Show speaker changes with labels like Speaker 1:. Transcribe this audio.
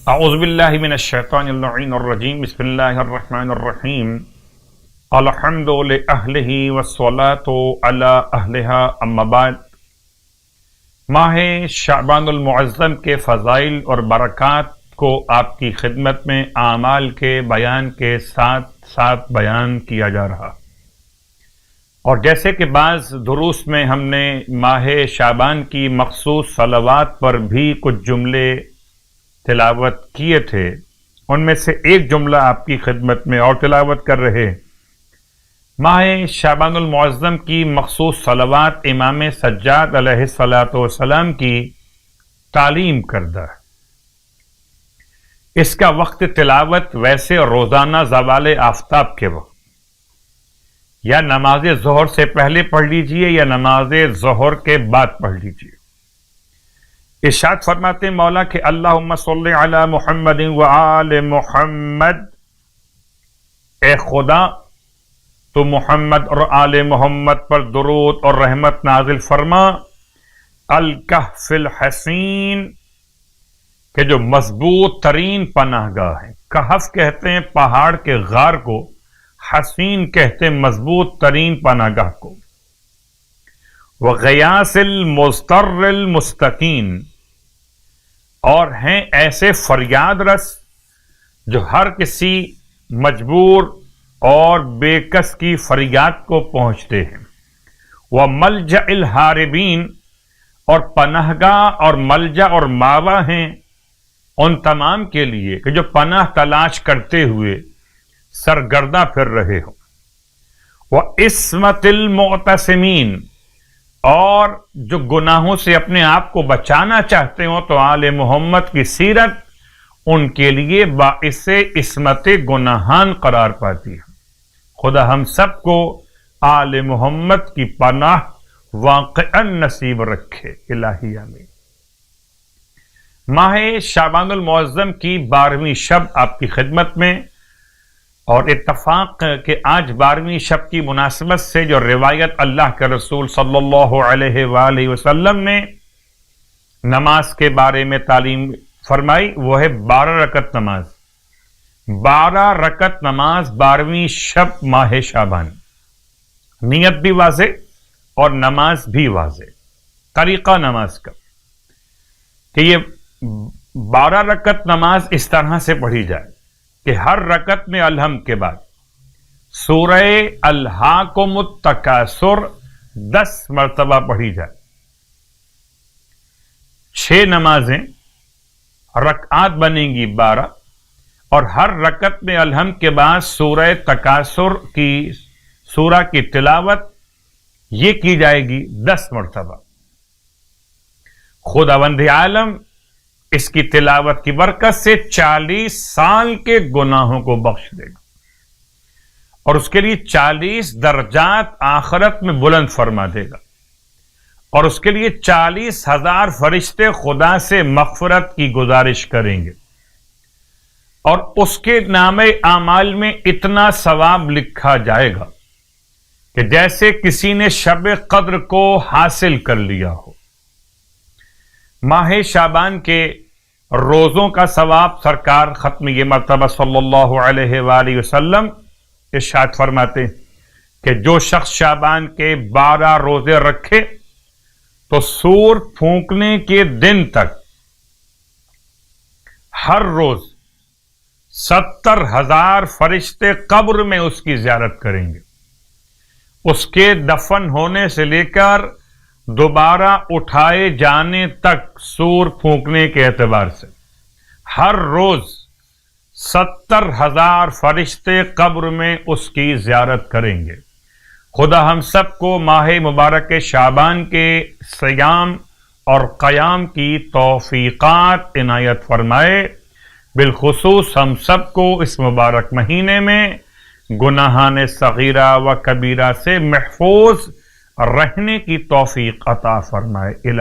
Speaker 1: اعوذ باللہ من الشیطان اللعین الرجیم بسم اللہ الرحمن الرحیم الحمد لأہلہ والصلاة علی اہلہا اما بعد۔ ماہ شعبان المعظم کے فضائل اور برکات کو آپ کی خدمت میں اعمال کے بیان کے ساتھ ساتھ بیان کیا جا رہا، اور جیسے کہ بعض دروس میں ہم نے ماہ شعبان کی مخصوص صلوات پر بھی کچھ جملے تلاوت کیے تھے، ان میں سے ایک جملہ آپ کی خدمت میں اور تلاوت کر رہے۔ ماہ شعبان المعظم کی مخصوص صلوات امام سجاد علیہ السلام کی تعلیم کردہ ہے۔ اس کا وقت تلاوت ویسے روزانہ زوال آفتاب کے وقت یا نماز ظہر سے پہلے پڑھ لیجئے یا نماز ظہر کے بعد پڑھ لیجئے۔ ارشاد فرماتے مولا کہ اللہم صلی علی محمد وآل محمد، اے خدا تو محمد اور آل محمد پر درود اور رحمت نازل فرما۔ الکہف الحصین، کہ جو مضبوط ترین پناہ گاہ ہے۔ کہف کہتے ہیں پہاڑ کے غار کو، حصین کہتے ہیں مضبوط ترین پناہ گاہ کو۔ وغیاث المضطر المستقین، اور ہیں ایسے فریاد رس جو ہر کسی مجبور اور بے کس کی فریاد کو پہنچتے ہیں۔ وملجأ الہاربین، اور پناہ گاہ اور ملجا اور ماوا ہیں ان تمام کے لیے کہ جو پناہ تلاش کرتے ہوئے سرگرداں پھر رہے ہوں۔ وعصمت المعتصمین، اور جو گناہوں سے اپنے آپ کو بچانا چاہتے ہوں تو آل محمد کی سیرت ان کے لیے باعث عصمت گناہان قرار پاتی ہے۔ خدا ہم سب کو آل محمد کی پناہ واقعا نصیب رکھے، الہی آمین۔ ماہ شعبان المعظم کی 12ویں شب آپ کی خدمت میں، اور اتفاق کہ آج 12ویں شب کی مناسبت سے جو روایت اللہ کے رسول صلی اللہ علیہ وآلہ وسلم نے نماز کے بارے میں تعلیم فرمائی وہ ہے 12 رکعت نماز۔ 12 رکعت نماز 12ویں شب ماہ شعبان، نیت بھی واضح اور نماز بھی واضح۔ طریقہ نماز کا کہ یہ 12 رکعت نماز اس طرح سے پڑھی جائے کہ ہر رکعت میں الحمد کے بعد سورہ الہاکم التکاثر 10 مرتبہ پڑھی جائے۔ 6 نمازیں رکعات بنیں گی 12، اور ہر رکعت میں الحمد کے بعد سورہ تکاثر کی سورہ کی تلاوت یہ کی جائے گی 10 مرتبہ۔ خداوند عالم اس کی تلاوت کی برکت سے 40 سال کے گناہوں کو بخش دے گا، اور اس کے لیے 40 درجات آخرت میں بلند فرما دے گا، اور اس کے لیے 40,000 فرشتے خدا سے مغفرت کی گزارش کریں گے، اور اس کے نامہ اعمال میں اتنا ثواب لکھا جائے گا کہ جیسے کسی نے شب قدر کو حاصل کر لیا ہو۔ ماہ شعبان کے روزوں کا ثواب سرکار ختم یہ مرتبہ صلی اللہ علیہ وآلہ وسلم ارشاد فرماتے کہ جو شخص شعبان کے 12 روزے رکھے تو سور پھونکنے کے دن تک ہر روز 70,000 فرشتے قبر میں اس کی زیارت کریں گے۔ اس کے دفن ہونے سے لے کر دوبارہ اٹھائے جانے تک سور پھونکنے کے اعتبار سے ہر روز 70,000 فرشتے قبر میں اس کی زیارت کریں گے۔ خدا ہم سب کو ماہ مبارک شعبان کے صیام اور قیام کی توفیقات عنایت فرمائے۔ بالخصوص ہم سب کو اس مبارک مہینے میں گناہان صغیرہ و کبیرہ سے محفوظ رہنے کی توفیق عطا فرمائے۔